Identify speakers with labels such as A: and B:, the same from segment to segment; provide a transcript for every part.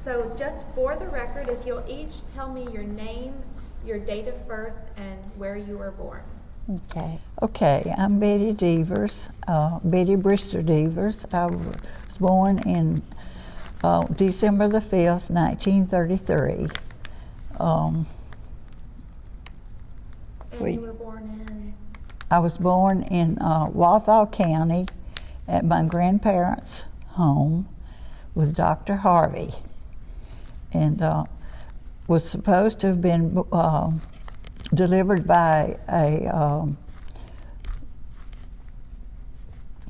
A: So just for the record, if you'll each tell me your name, your date of birth, and where you were born.
B: Okay.
C: Okay, I'm Betty Deavers, Betty Brister Deavers. I was born in December the 5th, 1933.
A: And you were born in?
C: I was born in Walthall County at my grandparents' home with Dr. Harvey, and was supposed to have been delivered by a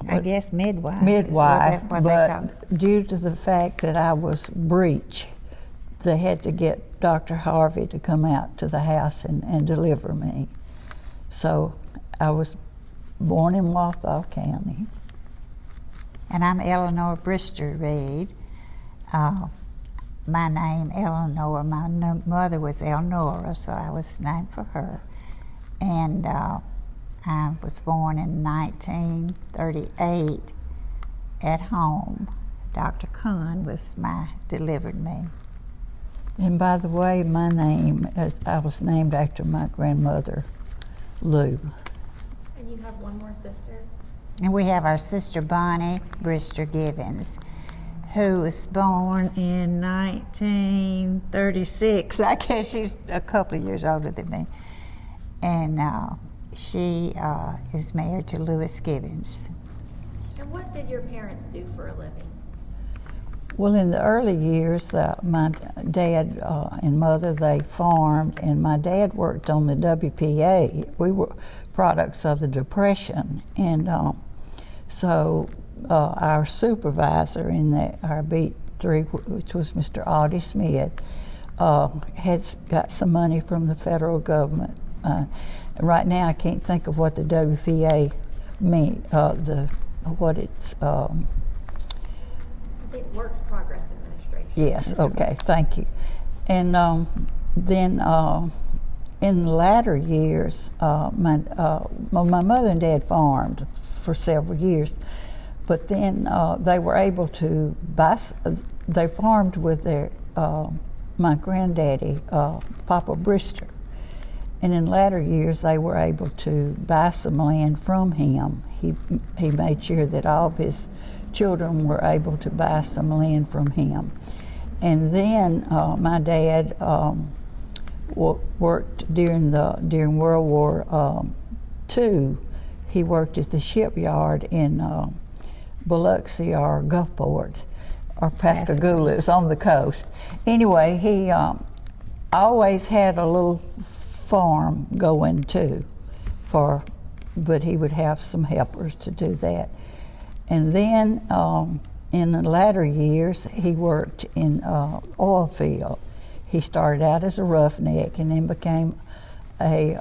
B: I guess midwife.
C: midwife,
B: What they call it.
C: but due to the fact that I was breech, they had to get Dr. Harvey to come out to the house and deliver me. So I was born in Walthall County.
B: And I'm Eleanor Brister Reid. My name, Eleanor, my mother was Elnora, so I was named for her. And I was born in 1938 at home. Dr. Kuhn delivered me.
C: And by the way, my name, I was named after my grandmother, Lou.
A: And you have one more sister?
B: And we have our sister Bonnie Brister Givens, who was born in 1936. I guess she's a couple of years older than me. And she is married to Louis Givens.
A: And what did your parents do for a living?
C: Well, in the early years, my dad and mother, they farmed, and my dad worked on the WPA. We were products of the Depression, and so our supervisor in our Beat 3, which was Mr. Audie Smith, had got some money from the federal government. Right now, I can't think of what the WPA means, what it's.
A: I think Works Progress Administration.
C: Yes, okay, thank you. And then in the latter years, my mother and dad farmed for several years, but then they were able to buy, they farmed with my granddaddy, Papa Brister. And in latter years, they were able to buy some land from him. He made sure that all of his children were able to buy some land from him. And then my dad worked during World War II. He worked at the shipyard in Biloxi or Gulfport or Pascagoula. It was on the coast. Anyway, he always had a little farm going too, but he would have some helpers to do that. And then in the latter years, he worked in oil field. He started out as a roughneck and then became a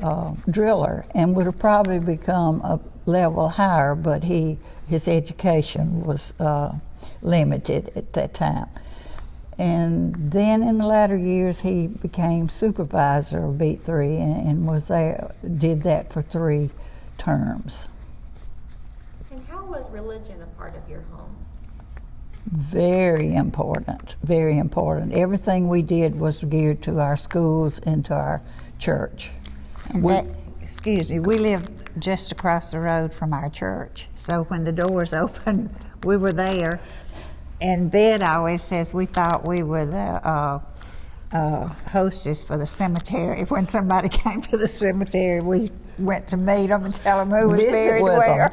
C: driller, and would have probably become a level higher, but his education was limited at that time. And then in the latter years, he became supervisor of Beat 3 and was there, did that for 3 terms.
A: And how was religion a part of your home?
C: Very important, very important. Everything we did was geared to our schools and to our church.
B: And we lived just across the road from our church. So when the doors opened, we were there. And Bed always says we thought we were the hostess for the cemetery. When somebody came to the cemetery, we went to meet them and tell them who was buried where.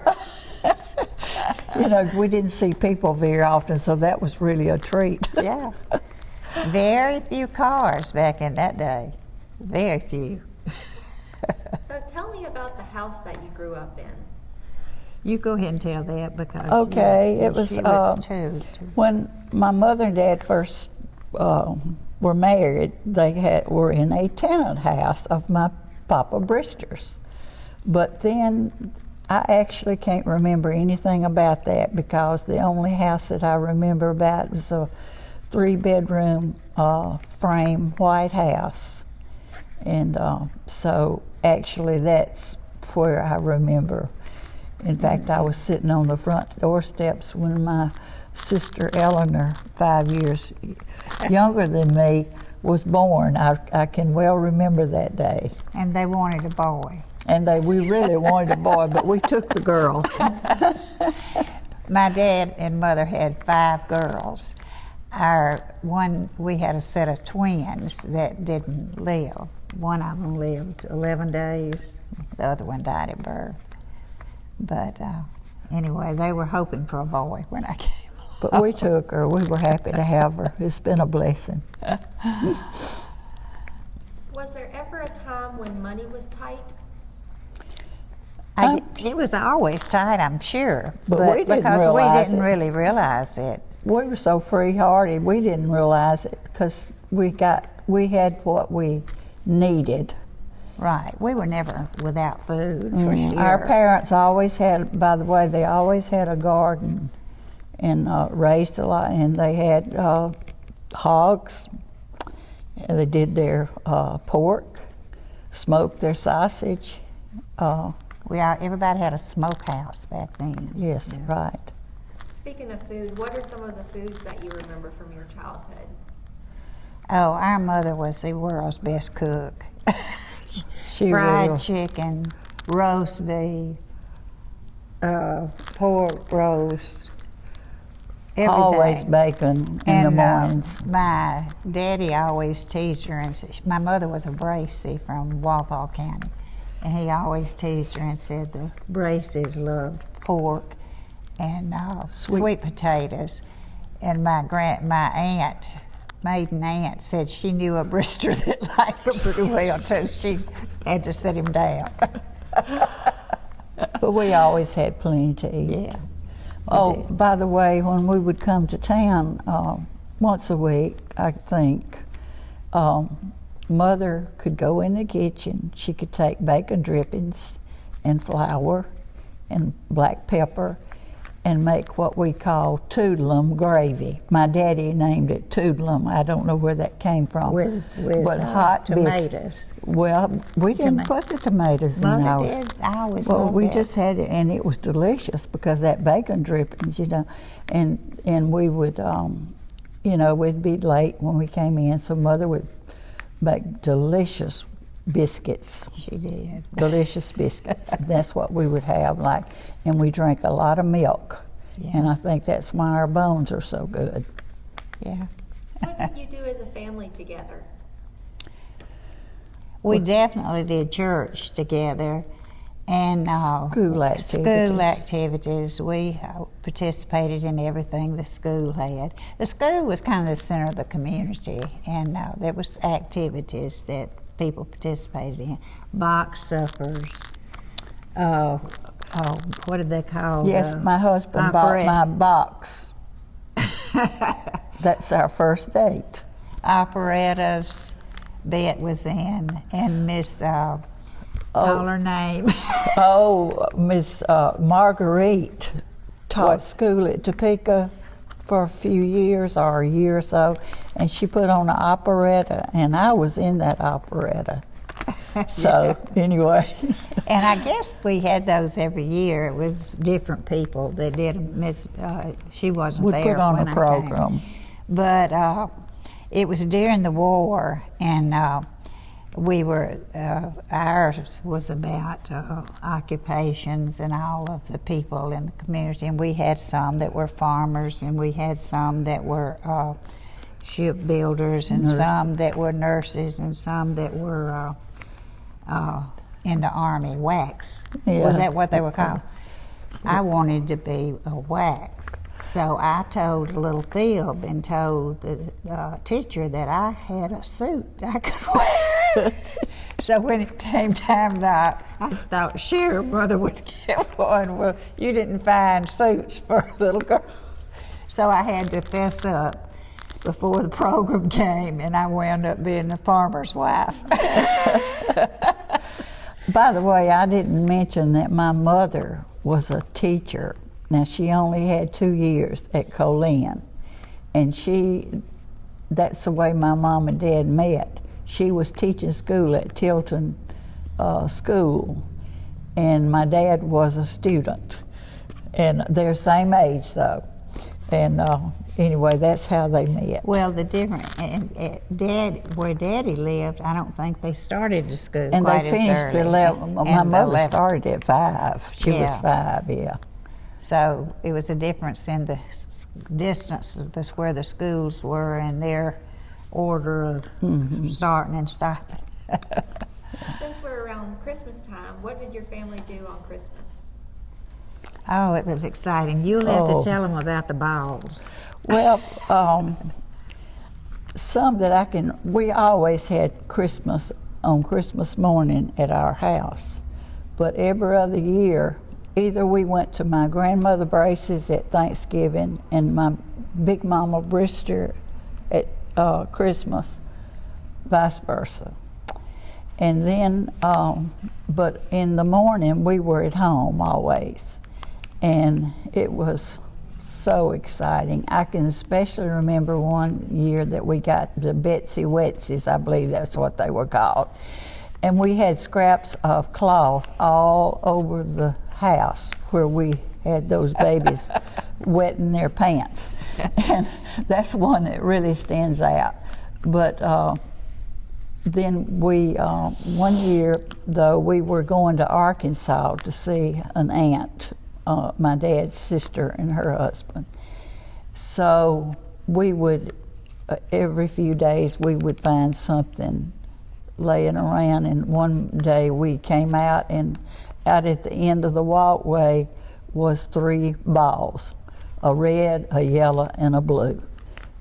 C: You know, we didn't see people very often, so that was really a treat.
B: Yeah. Very few cars back in that day. Very few.
A: So tell me about the house that you grew up in.
B: You go ahead and tell that because
C: okay,
B: she was two.
C: When my mother and dad first were married, they were in a tenant house of my Papa Brister's. But then I actually can't remember anything about that, because the only house that I remember about was a 3-bedroom frame white house. And so actually that's where I remember. In fact, I was sitting on the front doorsteps when my sister Eleanor, 5 years younger than me, was born. I can well remember that day.
B: And they wanted a boy.
C: And we really wanted a boy, but we took the girl.
B: My dad and mother had 5 girls. We had a set of twins that didn't live. One of them lived 11 days. The other one died at birth. But anyway, they were hoping for a boy when I came.
C: But we took her. We were happy to have her. It's been a blessing.
A: Was there ever a time when money was tight?
B: It was always tight, I'm sure,
C: But we didn't
B: because we
C: realize
B: didn't
C: it.
B: really realize it.
C: We were so free-hearted, we didn't realize it because we had what we needed.
B: Right. We were never without food, for sure.
C: Our parents always had, by the way, they always had a garden and raised a lot, and they had hogs. And they did their pork, smoked their sausage.
B: Everybody had a smokehouse back then.
C: Yes, right.
A: Speaking of food, what are some of the foods that you remember from your childhood?
B: Oh, our mother was the world's best cook.
C: She
B: Fried
C: really,
B: chicken, roast beef, pork roast, everything.
C: always bacon in the mornings.
B: My daddy always teased her and said, my mother was a Bracey from Walthall County, and he always teased her and said the Braceys loved pork and sweet potatoes. And my maiden aunt said she knew a Brister that liked her pretty well too. She had to sit him down.
C: But we always had plenty to eat.
B: Yeah.
C: Oh,
B: did.
C: by the way, when we would come to town once a week, I think, Mother could go in the kitchen. She could take bacon drippings and flour and black pepper and make what we call toodlum gravy. My daddy named it toodlum. I don't know where that came from.
B: With
C: but hot
B: tomatoes.
C: Well, we didn't put the tomatoes in
B: Mother
C: ours.
B: did. I always
C: Well,
B: loved
C: we
B: that.
C: just had it, and it was delicious because that bacon drippings, and we would, we'd be late when we came in, so Mother would bake delicious biscuits.
B: She did.
C: Delicious biscuits. That's what we would have, and we drank a lot of milk, and I think that's why our bones are so good.
B: Yeah.
A: What did you do as a family together?
B: We definitely did church together, and
C: School activities.
B: School activities. We participated in everything the school had. The school was kind of the center of the community, and there was activities that people participated in. Box suppers. What did they call?
C: Yes, my husband bought
B: operette.
C: my box. That's our first date.
B: Operettas. Bet was in, and Miss call her name.
C: Oh, Miss Marguerite taught school at Topeka for a few years, or a year or so, and she put on an operetta, and I was in that operetta. So anyway.
B: And I guess we had those every year. It was different people that did them. Miss, she wasn't
C: We
B: there
C: put on
B: when
C: a
B: I
C: program.
B: came. But it was during the war, and ours was about occupations and all of the people in the community. And we had some that were farmers, and we had some that were shipbuilders, and some that were nurses, and some that were in the Army, wax.
C: Yeah.
B: Was that what they were called? I wanted to be a wax. So I told a little fib and told the teacher that I had a suit I could wear. So when it came time that I thought, sure, Mother would get one. Well, you didn't find suits for little girls. So I had to fess up before the program came, and I wound up being a farmer's wife.
C: By the way, I didn't mention that my mother was a teacher. Now, she only had 2 years at Colin, and that's the way my mom and dad met. She was teaching school at Tilton School, and my dad was a student. And they're same age though. And anyway, that's how they met.
B: Well, the different, where Daddy lived, I don't think they started the school
C: And
B: quite
C: they
B: as
C: finished
B: early.
C: at 11. My
B: And
C: mother
B: 11.
C: started at 5. She was
B: Yeah.
C: 5, yeah.
B: So it was a difference in the distance of this, where the schools were and their order of starting and stopping.
A: Since we're around Christmas time, what did your family do on Christmas?
B: Oh, it was exciting. You'll have
C: Oh.
B: to tell them about the balls.
C: Well, some that I can, we always had Christmas on Christmas morning at our house. But every other year, either we went to my grandmother Brace's at Thanksgiving and my big mama Brister at Christmas, vice versa. And then, but in the morning we were at home always. And it was so exciting. I can especially remember one year that we got the Betsy Wetsies, I believe that's what they were called. And we had scraps of cloth all over the house where we had those babies wetting their pants. And that's one that really stands out. But then we, one year though, we were going to Arkansas to see an aunt, my dad's sister and her husband. So we would, every few days we would find something laying around, and one day we came out and out at the end of the walkway was 3 balls, a red, a yellow, and a blue.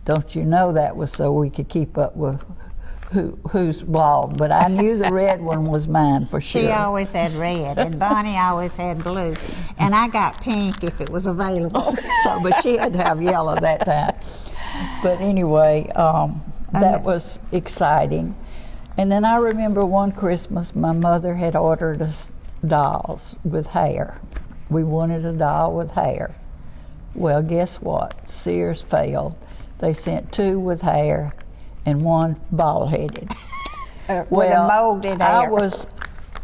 C: Don't you know that was so we could keep up with who's ball, but I knew the red one was mine for sure.
B: She always had red, and Bonnie always had blue, and I got pink if it was available.
C: So, but she had to have yellow that time. But anyway, that was exciting. And then I remember one Christmas, my mother had ordered us dolls with hair. We wanted a doll with hair. Well, guess what? Sears failed. They sent 2 with hair and 1 bald-headed.
B: With a molded hair.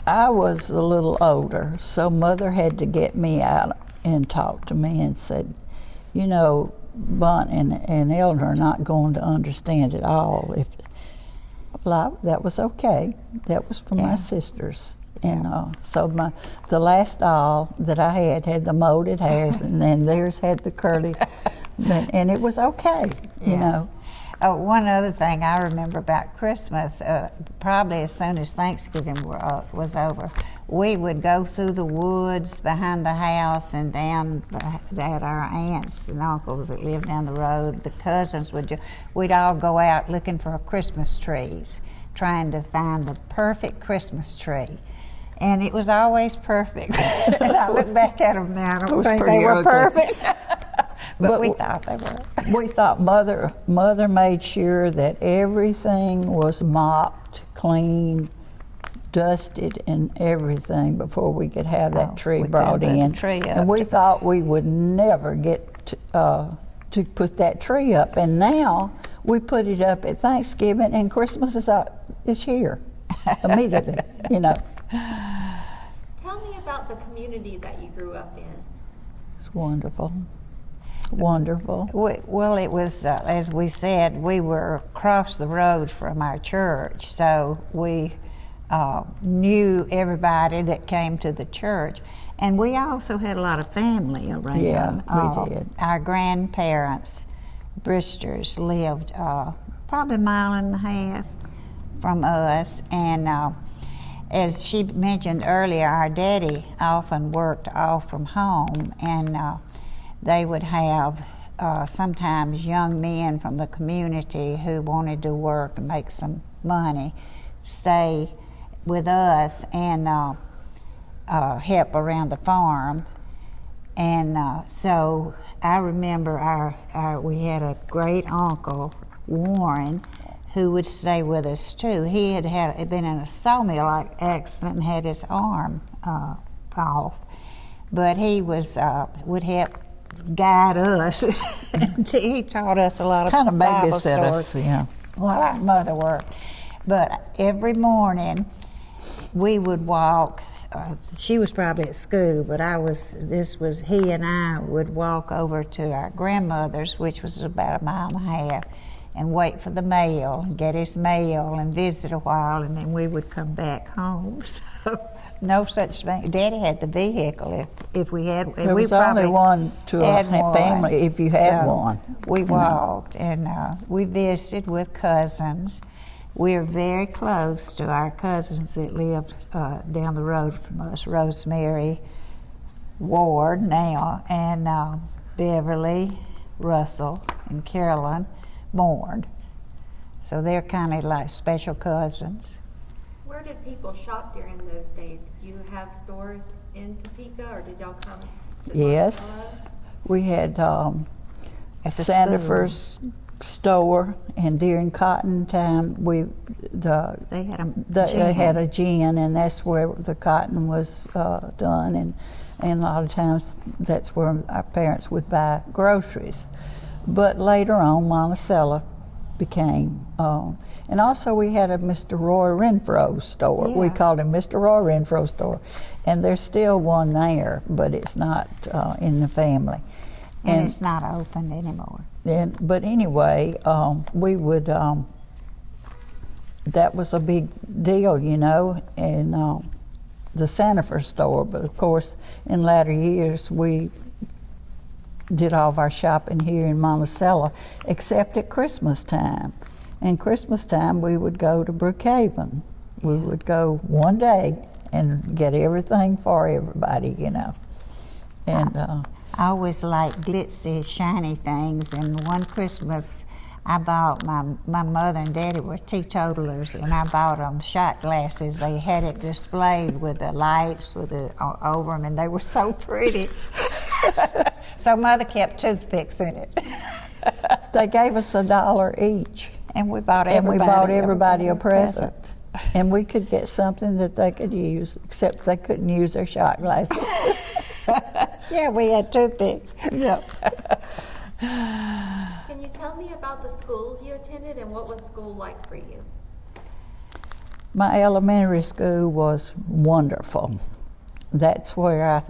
C: I was a little older, so Mother had to get me out and talk to me and said, you know, Bunt and Eleanor are not going to understand it all. Well, that was okay. That was for my sisters. And so the last doll that I had the molded hairs, and then theirs had the curly, and it was okay, you know.
B: Oh, one other thing I remember about Christmas, probably as soon as Thanksgiving was over, we would go through the woods behind the house and down at our aunts and uncles that lived down the road. The cousins we'd all go out looking for Christmas trees, trying to find the perfect Christmas tree. And it was always perfect. And I look back at them now, I don't think they were perfect. But we thought they were.
C: We thought Mother made sure that everything was mopped, cleaned, dusted, and everything before we could have that tree brought in. And we thought we would never get to put that tree up. And now we put it up at Thanksgiving, and Christmas is here immediately, you know.
A: Tell me about the community that you grew up in.
C: It's wonderful. Wonderful.
B: Well, it was, as we said, we were across the road from our church, so we knew everybody that came to the church. And we also had a lot of family around.
C: Yeah, we did.
B: Our grandparents, Bristers, lived probably a mile and a half from us. And as she mentioned earlier, our daddy often worked off from home, and they would have sometimes young men from the community who wanted to work and make some money stay with us and help around the farm. And so I remember we had a great uncle, Warren, who would stay with us too. He had been in a sawmill accident and had his arm off, but he would help guide us. He taught us a lot of
C: kind of
B: Bible
C: babysit us,
B: stories
C: yeah.
B: while our mother worked. But every morning we would walk she was probably at school, but he and I would walk over to our grandmother's, which was about 1.5 miles, and wait for the mail, and get his mail, and visit a while, and then we would come back home. So no such thing. Daddy had the vehicle if we had.
C: There
B: we
C: was only one to a family if you had one.
B: We walked, and we visited with cousins. We're very close to our cousins that lived down the road from us, Rosemary Ward now, and Beverly, Russell, and Carolyn Bourne. So they're kind of like special cousins.
A: Where did people shop during those days? Did you have stores in Topeka, or did y'all come to
C: Yes,
A: Monticello?
C: we had
B: At the
C: Sandifer's store, and during cotton time,
B: They had a
C: they had
B: gin.
C: a gin, and that's where the cotton was done, and a lot of times that's where our parents would buy groceries. But later on, Monticello became, and also we had a Mr. Roy Renfro's store. We
B: Yeah.
C: called him Mr. Roy Renfro's store, and there's still one there, but it's not in the family.
B: And it's not open anymore.
C: But anyway, we would, that was a big deal, you know, in the Sandifer store. But of course, in latter years, we did all of our shopping here in Monticello, except at Christmas time. And Christmas time, we would go to Brookhaven. We would go one day and get everything for everybody, you know. And
B: I always liked glitzy, shiny things, and one Christmas I bought, my mother and daddy were teetotalers, and I bought them shot glasses. They had it displayed with the lights over them, and they were so pretty. So mother kept toothpicks in it.
C: they gave us $1 each.
B: And we bought
C: And we bought everybody a
B: present.
C: present. And we could get something that they could use, except they couldn't use their shot glasses.
B: Yeah, we had toothpicks.
C: Yep.
A: Can you tell me about the schools you attended, and what was school like for you?
C: My elementary school was wonderful. That's where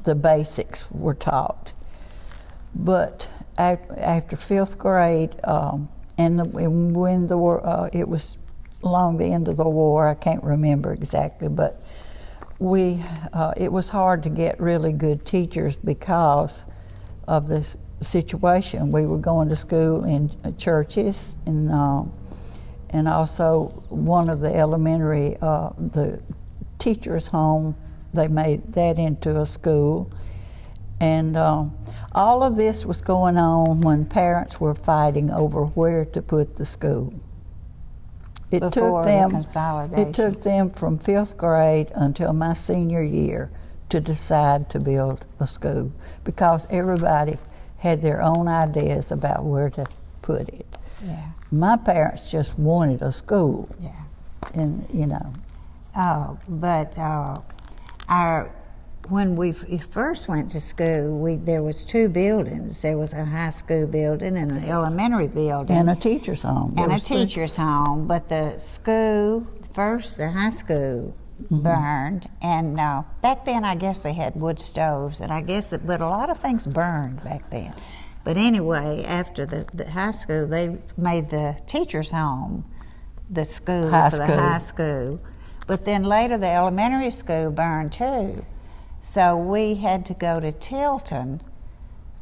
C: the basics were taught. But after 5th grade, when the war, it was along the end of the war, I can't remember exactly, but it was hard to get really good teachers because of this situation. We were going to school in churches, and also one of the elementary, the teacher's home, they made that into a school. And all of this was going on when parents were fighting over where to put the school.
B: Before the consolidation.
C: It took them from 5th grade until my senior year to decide to build a school, because everybody had their own ideas about where to put it.
B: Yeah.
C: My parents just wanted a school,
B: Yeah.
C: and you know.
B: But when we first went to school, there was 2 buildings. There was a high school building and an elementary building.
C: And a teacher's home.
B: And a teacher's home. But the school, first the high school, burned. And back then I guess they had wood stoves, and but a lot of things burned back then. But anyway, after the high school, they made the teacher's home the school
C: High
B: for the
C: school.
B: high school. But then later the elementary school burned too. So we had to go to Tilton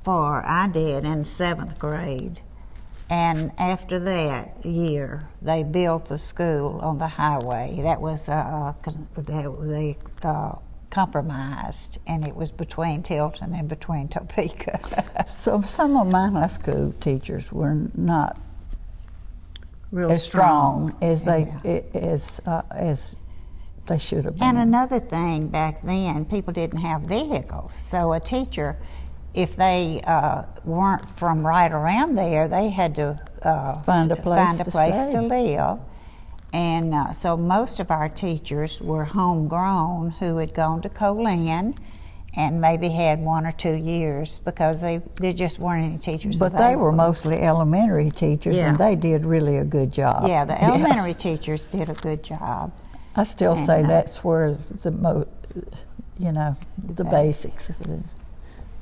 B: I did in 7th grade. And after that year, they built the school on the highway. That was, they compromised, and it was between Tilton and between Topeka.
C: So some of my high school teachers were not
B: Real
C: as strong as
B: Yeah.
C: as they should have been.
B: And another thing, back then, people didn't have vehicles. So a teacher, if they weren't from right around there, they had to
C: Find a place to
B: to
C: stay.
B: live. And so most of our teachers were homegrown who had gone to Colin and maybe had 1 or 2 years, because there just weren't any teachers
C: But they were
B: available.
C: mostly elementary teachers,
B: Yeah.
C: and they did really a good job.
B: Yeah, the elementary teachers did a good job.
C: I still
B: And,
C: say that's where the you know, the basics is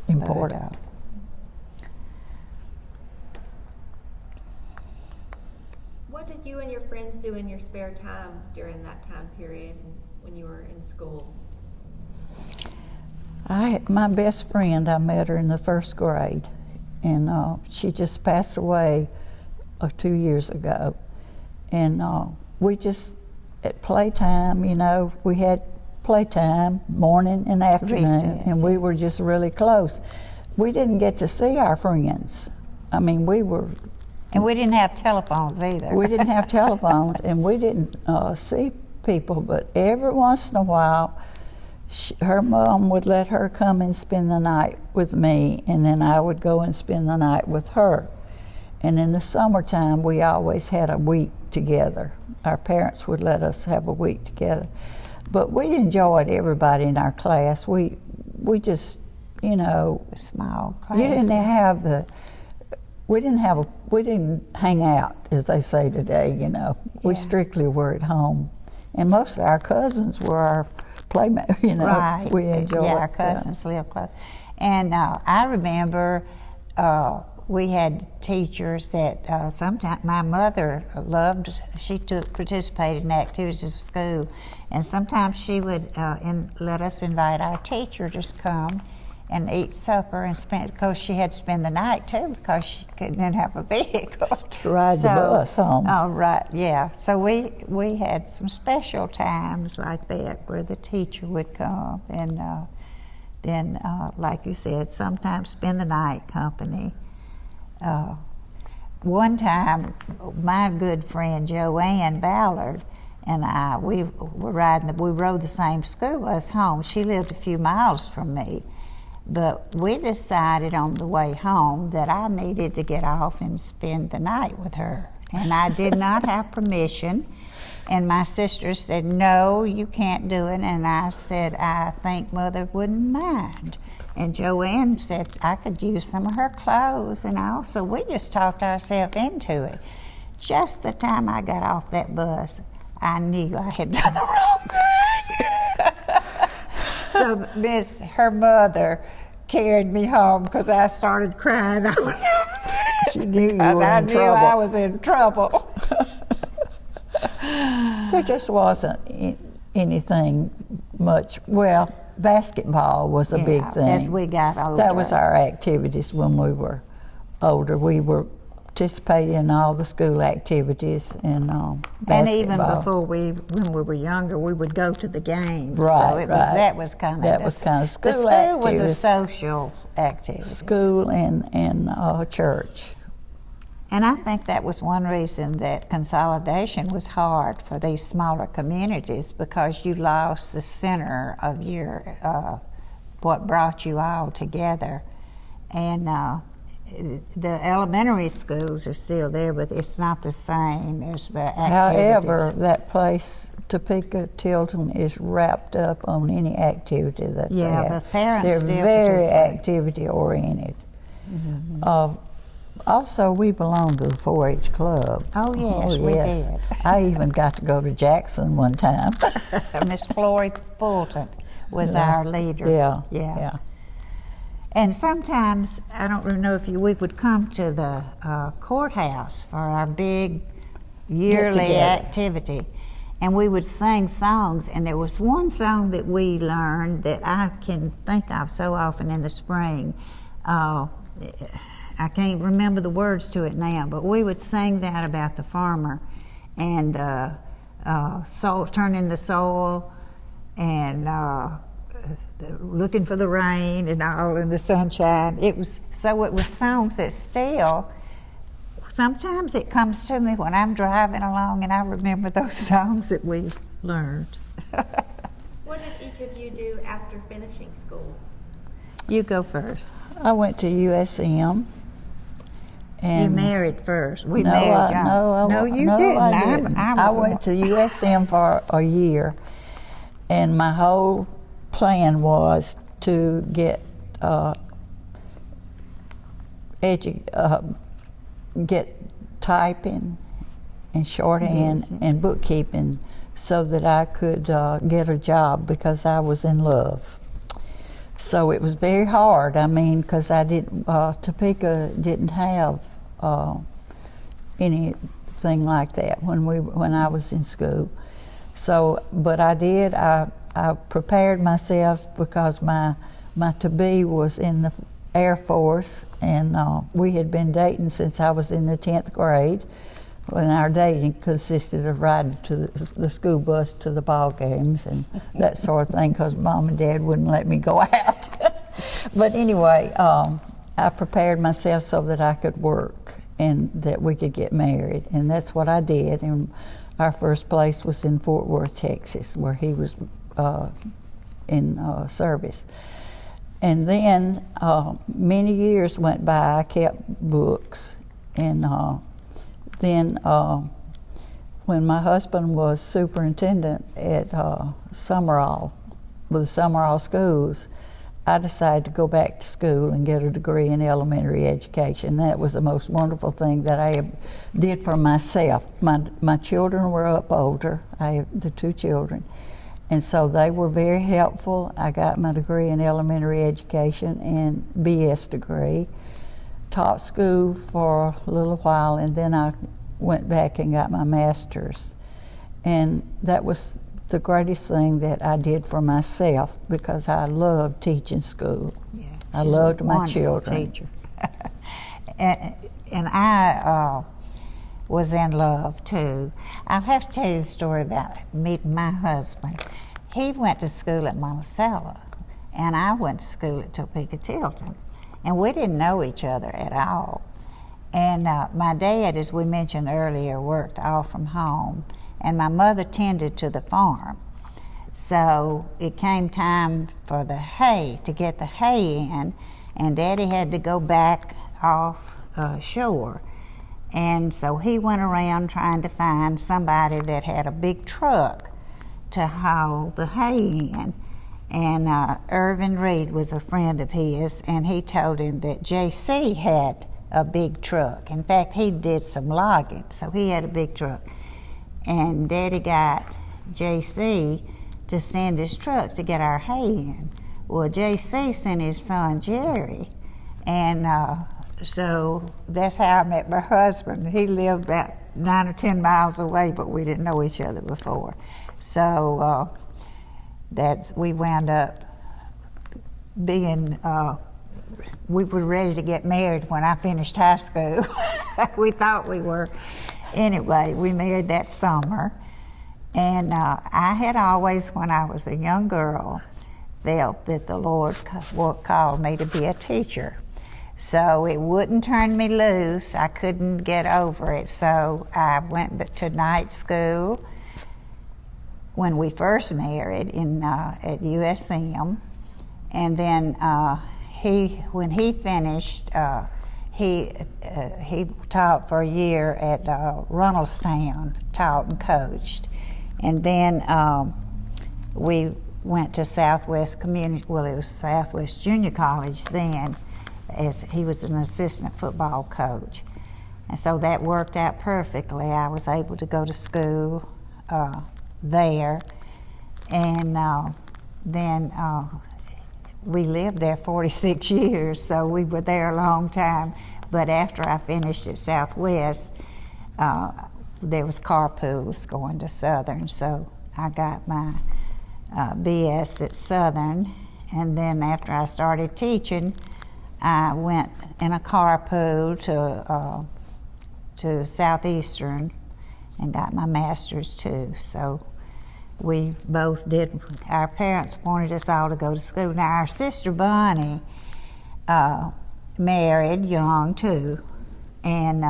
C: important.
A: What did you and your friends do in your spare time during that time period when you were in school?
C: My best friend, I met her in the first grade, and she just passed away 2 years ago. And we just, at playtime, you know, we had playtime morning and afternoon,
B: Recess,
C: and we were just really close. We didn't get to see our friends. I mean,
B: And we didn't have telephones either.
C: we didn't have telephones, and we didn't see people, but every once in a while, her mom would let her come and spend the night with me, and then I would go and spend the night with her. And in the summertime, we always had a week together. Our parents would let us have a week together. But we enjoyed everybody in our class. We just, you know,
B: Small class.
C: we didn't hang out, as they say today, you know. We
B: Yeah.
C: strictly were at home. And most of our cousins were our playmates, you know.
B: Right.
C: We enjoyed
B: Yeah, our cousins lived close. And I remember we had teachers that sometimes my mother loved, she participated in activities of school, and sometimes she would let us invite our teacher to come and eat supper and spend, because she had to spend the night too, because she didn't have a vehicle.
C: To ride the bus home.
B: Oh, right, yeah. So we had some special times like that where the teacher would come, and then, like you said, sometimes spend the night company. One time, my good friend Joanne Ballard and I, we rode the same school bus home. She lived a few miles from me. But we decided on the way home that I needed to get off and spend the night with her. And I did not have permission. And my sister said, no, you can't do it. And I said, I think Mother wouldn't mind. And Joanne said I could use some of her clothes. And also, we just talked ourselves into it. Just the time I got off that bus, I knew I had done the wrong thing. So her mother carried me home because I started crying. I was upset
C: She knew you
B: because
C: were
B: I
C: in
B: knew
C: trouble.
B: I was in trouble.
C: There just wasn't anything much. Well, basketball was a big thing.
B: As we got older.
C: That was our activities when we were older. We were participating in all the school activities and basketball.
B: And even before when we were younger, we would go to the games.
C: Right,
B: so it
C: right.
B: that was kind of
C: That was kind of school
B: The school was a
C: activities.
B: social activity.
C: School and church.
B: And I think that was one reason that consolidation was hard for these smaller communities, because you lost the center of your what brought you all together. And the elementary schools are still there, but it's not the same as the activities.
C: However, that place, Topeka, Tilton, is wrapped up on any activity that they have.
B: The parents
C: They're
B: still
C: very
B: participate.
C: activity oriented. Also, we belong to the 4-H club.
B: Oh, yes, we did.
C: I even got to go to Jackson one time.
B: Miss Flory Fulton was our leader.
C: Yeah.
B: And sometimes, I don't really know if we would come to the courthouse for our big yearly
C: Get-together.
B: activity. And we would sing songs, and there was one song that we learned that I can think of so often in the spring. I can't remember the words to it now, but we would sing that about the farmer and turning the soil and looking for the rain and all in the sunshine. It was songs that still, sometimes it comes to me when I'm driving along and I remember those songs that we learned.
A: What did each of you do after finishing school?
B: You go first.
C: I went to USM. And
B: You married first. We
C: no,
B: married young.
C: No,
B: you
C: no,
B: didn't.
C: I didn't. I
B: was
C: went to USM for a year, and my whole plan was to get get typing and shorthand
B: Yes.
C: and bookkeeping so that I could get a job because I was in love. So it was very hard. I mean, because I didn't, Topeka didn't have anything like that when I was in school. So, but I did. I prepared myself because my to-be was in the Air Force, and we had been dating since I was in the 10th grade. And our dating consisted of riding to the school bus to the ball games and that sort of thing, because Mom and Dad wouldn't let me go out. But anyway, I prepared myself so that I could work and that we could get married, and that's what I did. And our first place was in Fort Worth, Texas, where he was in service. And then many years went by. I kept books, and then when my husband was superintendent at Summerall, with the Summerall schools, I decided to go back to school and get a degree in elementary education. That was the most wonderful thing that I did for myself. My children were up older. I have the 2 children. And so they were very helpful. I got my degree in elementary education and BS degree. Taught school for a little while, and then I went back and got my master's. And that was the greatest thing that I did for myself, because I loved teaching school.
B: Yeah,
C: I
B: she's a
C: loved my
B: wonderful
C: children.
B: Teacher. and I was in love too. I'll have to tell you the story about meeting my husband. He went to school at Monticello, and I went to school at Topeka Tilton, and we didn't know each other at all. And my dad, as we mentioned earlier, worked off from home, and my mother tended to the farm. So it came time for the hay, to get the hay in, and Daddy had to go back off shore. And so he went around trying to find somebody that had a big truck to haul the hay in. And Irvin Reed was a friend of his, and he told him that J.C. had a big truck. In fact, he did some logging, so he had a big truck. And Daddy got J.C. to send his truck to get our hay in. Well, J.C. sent his son Jerry, and so that's how I met my husband. He lived about 9 or 10 miles away, but we didn't know each other before. So we wound up being, we were ready to get married when I finished high school. We thought we were. Anyway, we married that summer. And I had always, when I was a young girl, felt that the Lord called me to be a teacher. So it wouldn't turn me loose. I couldn't get over it. So I went to night school when we first married at USM. And then when he finished, he taught for a year at Runnelstown, taught and coached. And then we went to Southwest Community, well, it was Southwest Junior College then, as he was an assistant football coach. And so that worked out perfectly. I was able to go to school there. And then we lived there 46 years, so we were there a long time. But after I finished at Southwest, there was carpools going to Southern, so I got my BS at Southern. And then after I started teaching, I went in a carpool to Southeastern and got my master's too. So we both did. Our parents wanted us all to go to school. Now our sister Bonnie married young too, and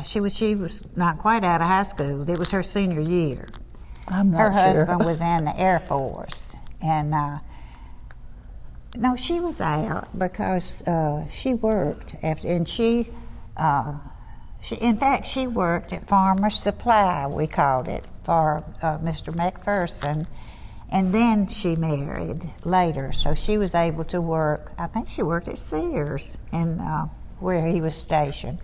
B: she was not quite out of high school. It was her senior year.
C: I'm not
B: Her
C: sure.
B: husband was in the Air Force, and no, she was out because she worked after, and she in fact she worked at Farmer's Supply, we called it, for Mr. McPherson, and then she married later, so she was able to work. I think she worked at Sears, and where he was stationed.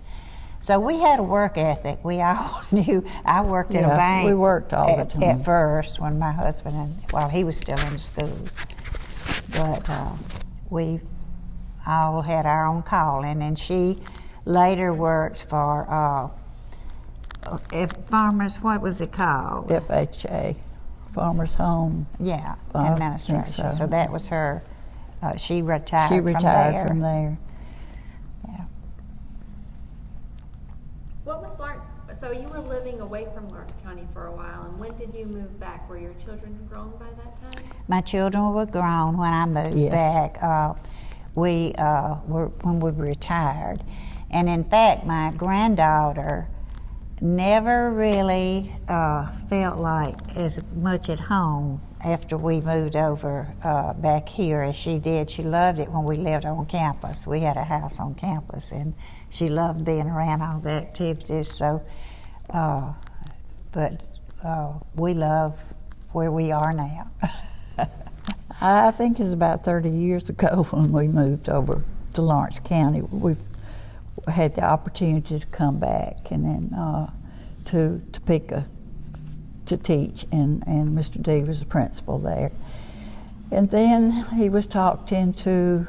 B: So we had a work ethic. We all knew. I worked in a
C: Yeah,
B: bank.
C: we worked all the
B: at,
C: time.
B: At first, when my husband while he was still in school, but we all had our own calling, and she later worked for Farmers. What was it called?
C: FHA, Farmers Home.
B: Yeah,
C: I think
B: administration.
C: so.
B: So that was her. She retired.
C: She retired
B: from
C: from there.
B: Yeah.
A: What was Lawrence, so you were living away from Lawrence County for a while, and when did you move back? Were your children grown by that time?
B: My children were grown when I moved
C: Yes.
B: back. We were when we retired, and in fact, my granddaughter never really felt like as much at home after we moved over back here as she did. She loved it when we lived on campus. We had a house on campus, and she loved being around all the activities. So, but we love where we are now.
C: I think it's about 30 years ago when we moved over to Lawrence County. We had the opportunity to come back and then to Topeka to teach, and Mr. D was the principal there. And then he was talked into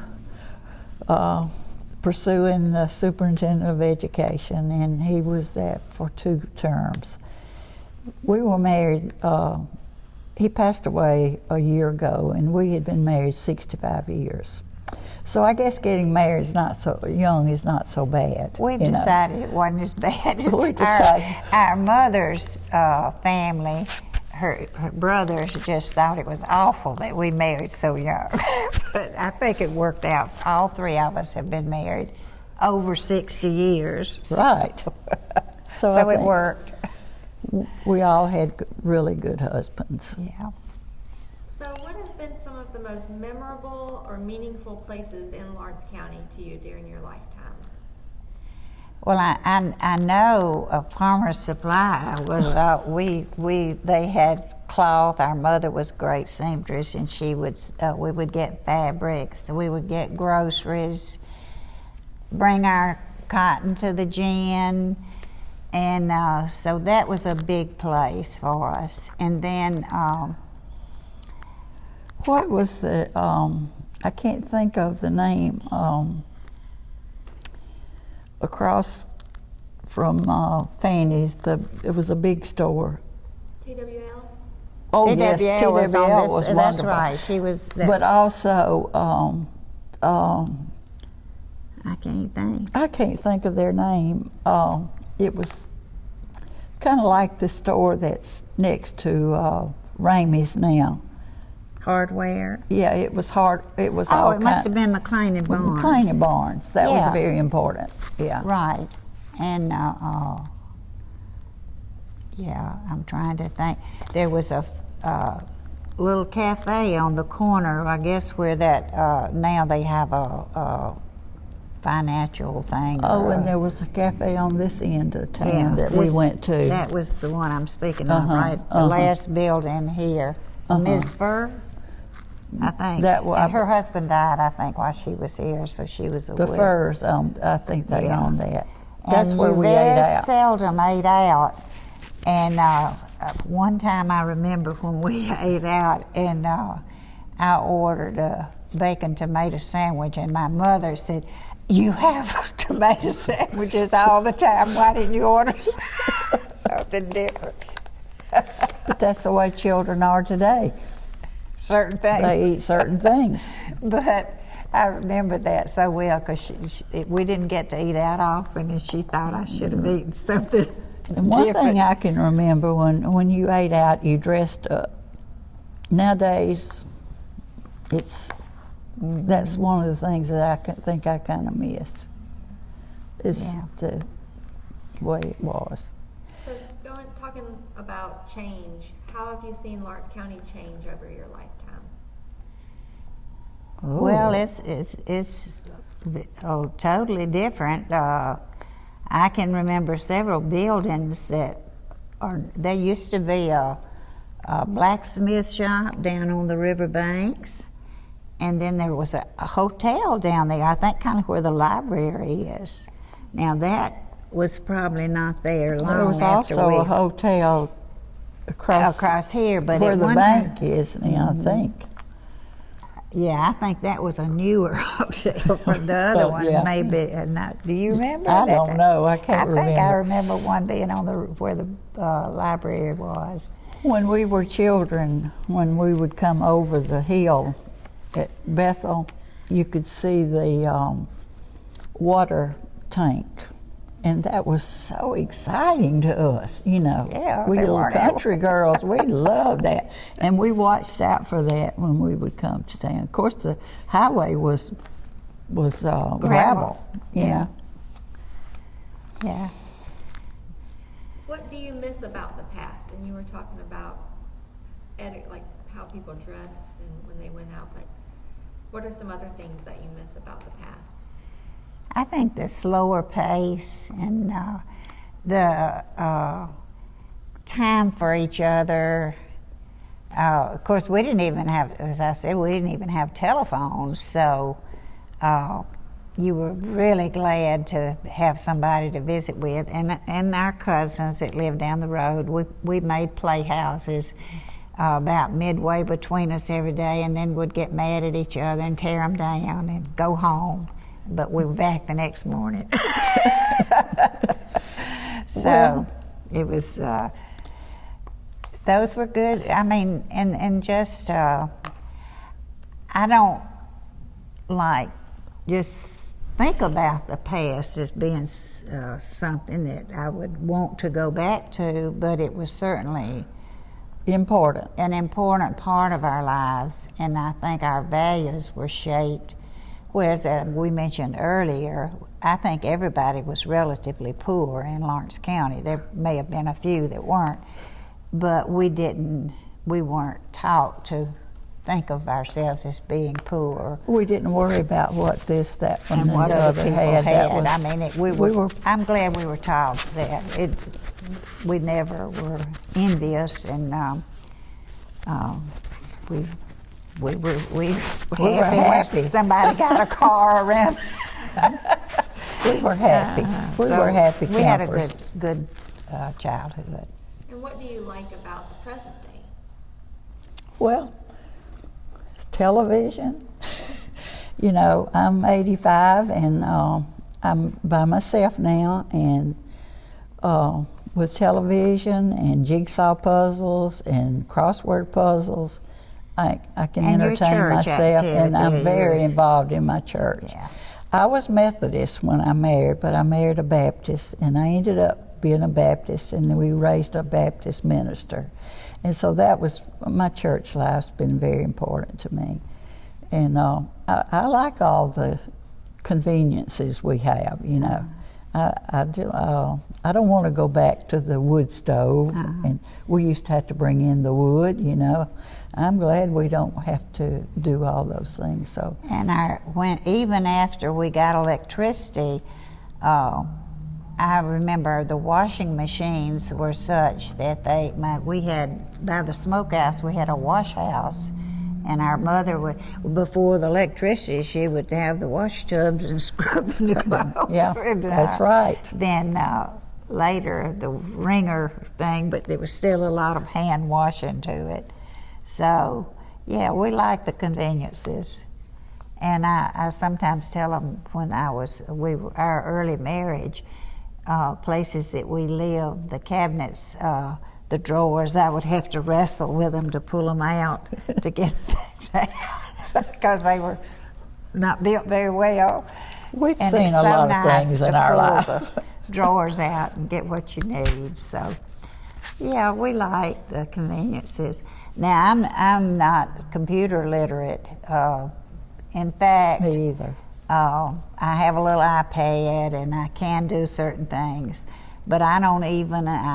C: pursuing the superintendent of education, and he was that for 2 terms. We were married, he passed away a year ago, and we had been married 65 years. So I guess getting married is not so young is not so bad.
B: We've
C: you know.
B: decided it wasn't as bad.
C: We decided.
B: Our mother's family, her brothers just thought it was awful that we married so young. But I think it worked out. All 3 of us have been married over 60 years.
C: Right. So
B: So
C: I
B: it
C: think
B: worked.
C: we all had really good husbands.
B: Yeah.
A: So what have been some of the most memorable or meaningful places in Lawrence County to you during your lifetime?
B: Well, I know a Farmer's Supply was they had cloth. Our mother was a great seamstress, and we would get fabrics. We would get groceries, bring our cotton to the gin, and so that was a big place for us. And then
C: What was the, I can't think of the name, across from Fanny's, it was a big store.
A: TWL?
C: Oh yes,
B: TWL was on
C: TWL
B: this.
C: was
B: That's
C: wonderful.
B: right. She was.
C: But also,
B: I can't think.
C: I can't think of their name. It was kind of like the store that's next to Ramey's now.
B: Hardware.
C: Yeah, it was hard. It was
B: Oh,
C: all
B: it must have
C: kind-
B: been McLean and Barnes.
C: McLean and Barnes. That was
B: Yeah.
C: very important. Yeah.
B: Right. And yeah, I'm trying to think. There was a little cafe on the corner, I guess, where that now they have a financial thing.
C: Oh,
B: or
C: and
B: a-
C: there was a cafe on this end of town
B: yeah,
C: that we
B: this-
C: went to.
B: That was the one I'm speaking of,
C: Uh-huh,
B: right? The
C: uh-huh.
B: last building here.
C: Uh-huh.
B: Ms. Fur, I think.
C: That wa-
B: and her husband died, I think, while she was here, so she was a
C: The
B: widow.
C: Furs, I think they
B: Yeah.
C: own that. That's
B: And
C: where
B: you
C: we
B: very
C: ate out.
B: seldom ate out. And one time I remember when we ate out, and I ordered a bacon tomato sandwich, and my mother said, "You have tomato sandwiches all the time. Why didn't you order something different?"
C: But that's the way children are today.
B: Certain things.
C: They eat certain things.
B: But I remember that so well because we didn't get to eat out often, and she thought I should have eaten something
C: And one
B: different.
C: thing I can remember when you ate out, you dressed up. Nowadays, that's one of the things that I think I kind of miss. Is
B: Yeah.
C: the way it was.
A: So talking about change, how have you seen Lawrence County change over your lifetime?
B: Well, it's totally different. I can remember several buildings there used to be a blacksmith shop down on the riverbanks, and then there was a hotel down there, I think kind of where the library is. Now that was probably not there long
C: There was
B: after
C: also
B: we
C: a hotel
B: across here, but
C: where
B: at
C: the
B: one
C: bank
B: time,
C: is now, I think.
B: yeah, I think that was a newer hotel. But the other
C: Oh,
B: one
C: yeah.
B: maybe not. Do you remember?
C: I
B: that
C: don't
B: time?
C: know. I can't
B: I think I
C: remember.
B: remember one being on where the library was.
C: When we were children, when we would come over the hill at Bethel, you could see the water tank. And that was so exciting to us, you know.
B: Yeah,
C: we
B: they
C: little
B: weren't
C: country girls, we loved that. And we watched out for that when we would come to town. Of course, the highway was gravel, you
B: Yeah.
C: know.
B: Yeah.
A: What do you miss about the past? And you were talking about like how people dressed and when they went out, but what are some other things that you miss about the past?
B: I think the slower pace and the time for each other. Of course, we didn't even have, as I said, we didn't even have telephones, so you were really glad to have somebody to visit with. And our cousins that lived down the road, we made playhouses about midway between us every day, and then would get mad at each other and tear them down and go home. But we were back the next morning. So it was, those were good. I mean, and just, I don't like just think about the past as being something that I would want to go back to, but it was certainly
C: Important.
B: an important part of our lives, and I think our values were shaped. Whereas we mentioned earlier, I think everybody was relatively poor in Lawrence County. There may have been a few that weren't, but we weren't taught to think of ourselves as being poor.
C: We didn't worry about what this, that one,
B: And what
C: the
B: other people
C: had. That was,
B: I mean, we were. I'm glad we were taught that. We never were envious, and we were happy. Somebody got a car around.
C: we were happy. We
B: So
C: were happy
B: We had a
C: campers.
B: good childhood.
A: And what do you like about the present day?
C: Well, television. You know, I'm 85 and I'm by myself now, and with television and jigsaw puzzles and crossword puzzles, I can
B: And your
C: entertain
B: church
C: myself, and I'm
B: activity.
C: very involved in my church.
B: Yeah.
C: I was Methodist when I married, but I married a Baptist, and I ended up being a Baptist, and we raised a Baptist minister. And so that was, my church life's been very important to me. And I like all the conveniences we have, you know. I don't want to go back to the wood stove, and we used to have to bring in the wood, you know. I'm glad we don't have to do all those things. So.
B: And even after we got electricity, I remember the washing machines were such that we had, by the smokehouse, we had a wash house. And our mother would, before the electricity, she would have the wash tubs and scrub the clothes.
C: Yeah,
B: And,
C: that's right.
B: Then later, the wringer thing, but there was still a lot of hand washing to it. So, yeah, we like the conveniences. And I sometimes tell them when our early marriage, places that we lived, the cabinets, the drawers, I would have to wrestle with them to pull them out to get things out because they were not built very well.
C: We've
B: And
C: seen
B: it's
C: a
B: so
C: lot of
B: nice
C: things
B: to
C: in our
B: pull
C: life.
B: the drawers out and get what you need. So, yeah, we like the conveniences. Now, I'm not computer literate. In fact,
C: Me either.
B: I have a little iPad and I can do certain things, but I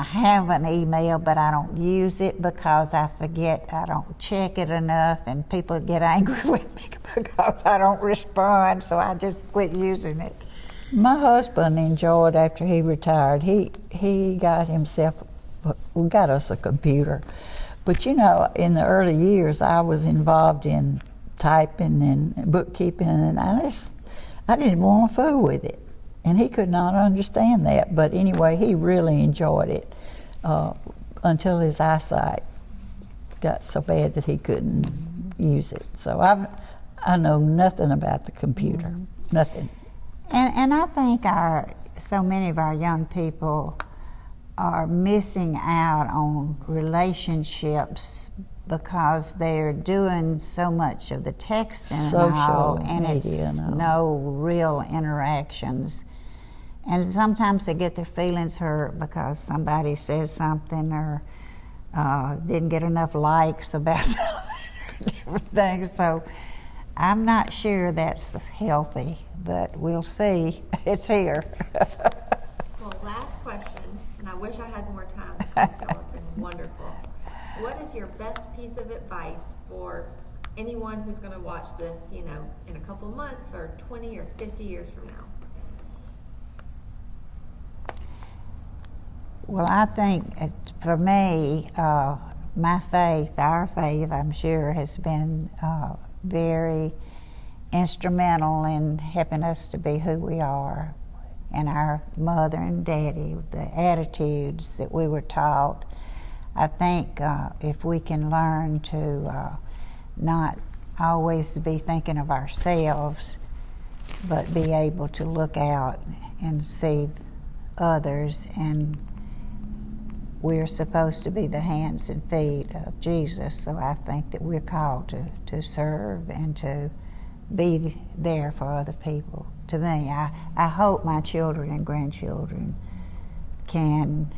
B: have an email, but I don't use it because I forget, I don't check it enough, and people get angry with me because I don't respond, so I just quit using it.
C: My husband enjoyed, after he retired, he got himself, we got us a computer. But you know, in the early years, I was involved in typing and bookkeeping, and I didn't want to fool with it. And he could not understand that, but anyway, he really enjoyed it until his eyesight got so bad that he couldn't use it. So I know nothing about the computer, nothing.
B: And I think so many of our young people are missing out on relationships because they're doing so much of the texting and all, and it's no real interactions. And sometimes they get their feelings hurt because somebody says something or didn't get enough likes about different things. So I'm not sure that's healthy, but we'll see. It's here.
A: Well, last question, and I wish I had more time because y'all have been wonderful. What is your best piece of advice for anyone who's going to watch this, in a couple of months or 20 or 50 years from now?
B: Well, I think for me, my faith, our faith, I'm sure, has been very instrumental in helping us to be who we are, and our mother and daddy, the attitudes that we were taught. I think if we can learn to not always be thinking of ourselves, but be able to look out and see others, and we're supposed to be the hands and feet of Jesus. So I think that we're called to serve and to be there for other people. To me, I hope my children and grandchildren can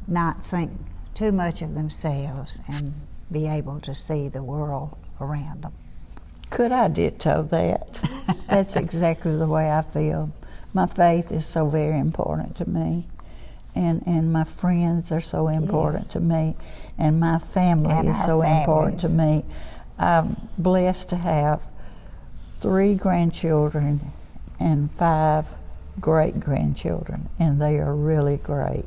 B: not think too much of themselves and be able to see the world around them.
C: Could I ditto that? That's exactly the way I feel. My faith is so very important to me, and my friends are so important to me, and my family
B: And
C: is
B: our
C: so important to
B: families.
C: me. I'm blessed to have 3 grandchildren and 5 great-grandchildren, and they are really great.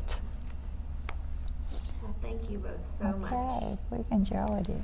A: Well, thank you both so much.
B: Okay, we've enjoyed it.